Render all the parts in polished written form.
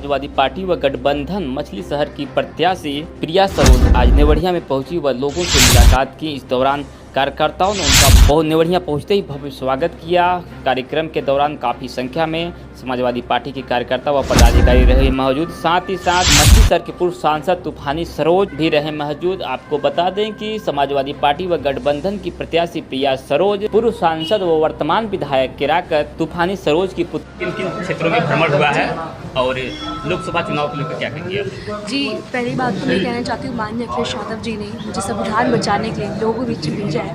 Samajwadi party व गठबंधन मछली शहर की प्रत्याशी प्रिया सरोज आज नेवढ़िया में पहुंची व लोगों से मुलाकात की। इस दौरान कार्यकर्ताओं ने उनका बहुत नेवढ़िया पहुंचते ही भव्य स्वागत किया। कार्यक्रम के दौरान काफ़ी संख्या में समाजवादी पार्टी के कार्यकर्ता व पदाधिकारी रहे मौजूद। साथ ही साथ मछली शहर के पूर्व सांसद तूफानी सरोज भी रहे मौजूद। आपको बता दें कि समाजवादी पार्टी व गठबंधन की प्रत्याशी प्रिया सरोज पूर्व सांसद व वर्तमान विधायक के राकर तूफानी सरोज की किन किन क्षेत्रों में भ्रमण हुआ है और लोकसभा चुनाव को लेकर क्या कहेंगे? जी, पहली बात तो मैं कहना चाहती हूँ, माननीय अखिलेश यादव जी ने मुझे संविधान बचाने के लिए लोगों के बीच भेजा है।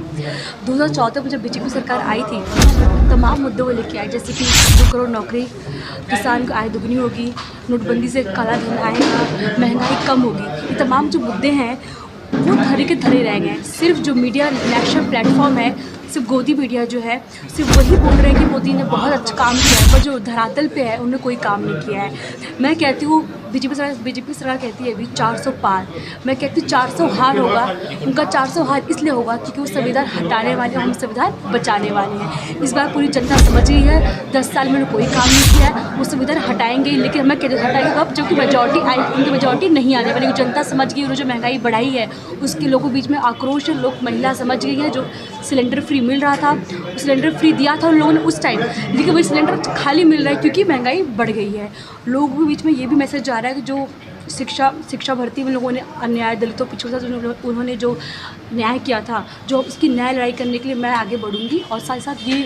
2014 में जब बीजेपी सरकार आई थी, तमाम मुद्दों को लेकर आई, जैसे कि 2 करोड़ नौकरी, किसान की आय दुगनी होगी, नोटबंदी से काला धन आएगा, महंगाई कम होगी। ये तमाम जो मुद्दे हैं वो धरे के धरे रह गए। सिर्फ जो मीडिया नेशनल प्लेटफॉर्म है, सिर्फ गोदी मीडिया जो है सिर्फ वही बोल रहे हैं कि मोदी ने बहुत अच्छा काम किया है, पर जो धरातल पे है उन्होंने कोई काम नहीं किया है। मैं कहती हूँ बीजेपी सरकार कहती है अभी 400 पार, मैं कहती हूँ 400 हार होगा। उनका 400 हार इसलिए होगा क्योंकि वो संविधान हटाने वाले, हम संविधान बचाने वाले हैं। इस बार पूरी जनता समझ गई है। 10 साल में उन्होंने कोई काम नहीं किया है, वो संविधान हटाएंगे, लेकिन मैं कहती हूँ हटाएंगे कब? जबकि मेजॉरिटी आई, उनकी मेजॉरिटी नहीं आने वाली। जनता समझ गई, उन्होंने जो महंगाई बढ़ाई है उसके लोगों के बीच में आक्रोश है। लोग, महिला समझ गई है। जो सिलेंडर फ्री मिल रहा था, सिलेंडर फ्री दिया था उन लोगों ने उस टाइम, लेकिन वही सिलेंडर खाली मिल रहा है क्योंकि महंगाई बढ़ गई है। लोगों के बीच में ये भी मैसेज जा रहा है कि जो शिक्षा भर्ती में लोगों ने अन्याय, दलितों पिछड़ों से उन्होंने जो न्याय किया था, जो उसकी न्याय लड़ाई करने के लिए मैं आगे बढ़ूंगी। और साथ ही साथ ये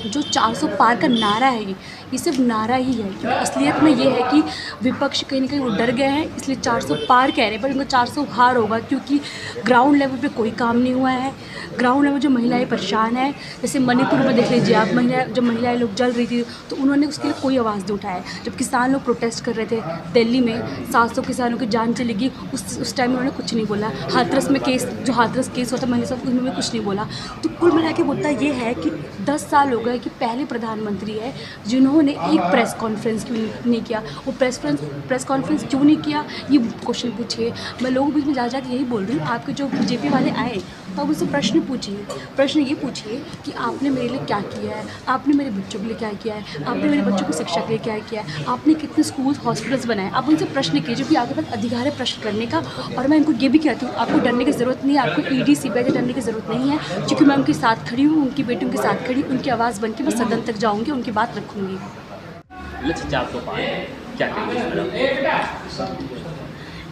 जो 400 पार का नारा है, ये सिर्फ नारा ही है, क्योंकि असलियत में ये है कि विपक्ष कहीं ना कहीं वो डर गए हैं, इसलिए 400 पार कह रहे हैं, पर उनको 400 हार होगा क्योंकि ग्राउंड लेवल पे कोई काम नहीं हुआ है। ग्राउंड लेवल जो महिलाएं परेशान हैं, जैसे मणिपुर में देख लीजिए आप, जब महिलाएं लोग जल रही थी तो उन्होंने उसके लिए कोई आवाज़ नहीं उठाया। जब किसान लोग प्रोटेस्ट कर रहे थे दिल्ली में, 700 किसानों की जान चली गई, उस टाइम उन्होंने कुछ नहीं बोला। हाथरस में जो हाथरस केस होता महिला सब, उन्होंने कुछ नहीं बोला। तो कुल मिला के मुद्दा ये है कि 10 साल हो गए कि पहले प्रधानमंत्री है जिन्होंने एक प्रेस कॉन्फ्रेंस क्यों नहीं किया। वो प्रेस कॉन्फ्रेंस क्यों नहीं किया, ये क्वेश्चन पूछिए। मैं लोगों के बीच में जा के यही बोल रही हूँ, आपके जो बीजेपी वाले आए तो आप उनसे प्रश्न पूछिए। प्रश्न ये पूछिए कि आपने मेरे लिए क्या किया है, आपने मेरे बच्चों के लिए क्या किया है, आपने मेरे बच्चों की शिक्षा के लिए क्या किया है, आपने कितने स्कूल हॉस्पिटल्स बनाए। आप उनसे प्रश्न कीजिए कि आपके पास अधिकार है प्रश्न करने का। और मैं इनको ये भी कहती हूँ, आपको डरने की ज़रूरत नहीं है, आपको ईडी सीबीआई से डरने की ज़रूरत नहीं है, क्योंकि मैं उनके साथ खड़ी हूँ, उनकी बेटियों के साथ खड़ी, उनकी आवाज़ बन के मैं सदन तक जाऊँगी, उनकी बात रखूँगी।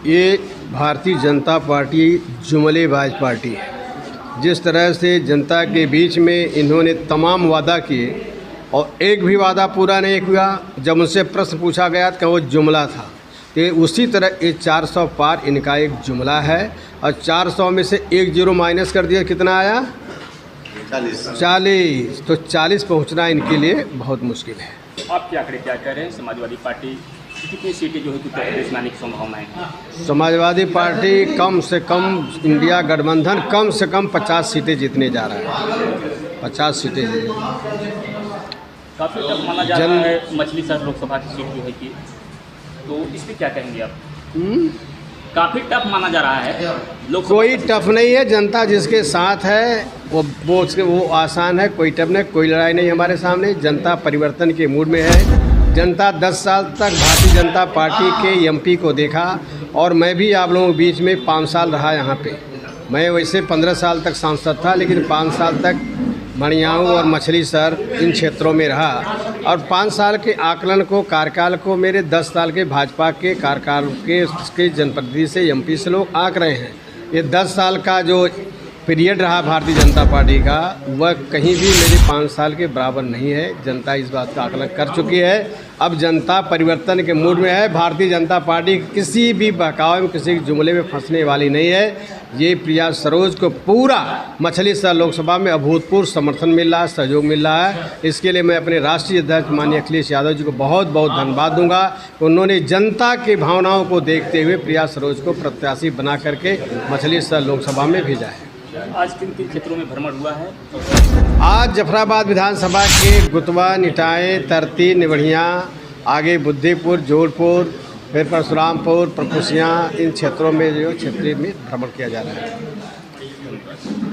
ये भारतीय जनता पार्टी जुमलेबाज पार्टी है। जिस तरह से जनता के बीच में इन्होंने तमाम वादा किए और एक भी वादा पूरा नहीं हुआ। जब उनसे प्रश्न पूछा गया तो वो जुमला था, तो उसी तरह ये 400 पार इनका एक जुमला है। और 400 में से 1 0 माइनस कर दिया, कितना आया? 40। तो 40 पहुंचना इनके लिए बहुत मुश्किल है। आपके आंकड़े क्या कह रहे हैं? समाजवादी पार्टी कितनी सीटें जो है उत्तर प्रदेश में आने की संभावनाएं हैं? समाजवादी पार्टी कम से कम, इंडिया गठबंधन कम से कम 50 सीटें जीतने जा रहा है। 50 सीटें जीतने काफ़ी टफ माना जा रहा है मछली शहर लोकसभा की सीट जो है कि, तो इस पर क्या कहेंगे आप? काफ़ी टफ माना जा रहा है लोकसभा। कोई टफ नहीं है, जनता जिसके साथ है वो आसान है। कोई टफ नहीं, कोई लड़ाई नहीं हमारे सामने। जनता परिवर्तन के मूड में है। जनता 10 साल तक भारतीय जनता पार्टी के एमपी को देखा, और मैं भी आप लोगों के बीच में 5 साल रहा यहाँ पे। मैं वैसे 15 साल तक सांसद था, लेकिन 5 साल तक मणियाऊ और मछली शहर इन क्षेत्रों में रहा। और 5 साल के आकलन को, कार्यकाल को मेरे 10 साल के भाजपा के कार्यकाल के जनप्रतिनिधि से, एमपी से लोग आंक रहे हैं। ये 10 साल का जो पीरियड रहा भारतीय जनता पार्टी का, वह कहीं भी मेरे 5 साल के बराबर नहीं है। जनता इस बात का आकलन कर चुकी है। अब जनता परिवर्तन के मूड में है। भारतीय जनता पार्टी किसी भी बहकावे में, किसी जुमले में फंसने वाली नहीं है। ये प्रिया सरोज को पूरा मछली शहर लोकसभा में अभूतपूर्व समर्थन मिल रहा है, सहयोग मिल रहा है। इसके लिए मैं अपने राष्ट्रीय अध्यक्ष माननीय अखिलेश यादव जी को बहुत बहुत धन्यवाद दूंगा। उन्होंने जनता की भावनाओं को देखते हुए प्रिया सरोज को प्रत्याशी बना करके मछली शहर लोकसभा में भेजा है। आज किन किन क्षेत्रों में भ्रमण हुआ है? आज जफराबाद विधानसभा के गुतवा, निटाए, तरती, नेवढ़िया, आगे बुद्धिपुर, जोधपुर, फिर परशुरामपुर, प्रकुसिया, इन क्षेत्रों में जो क्षेत्रीय में भ्रमण किया जा रहा है।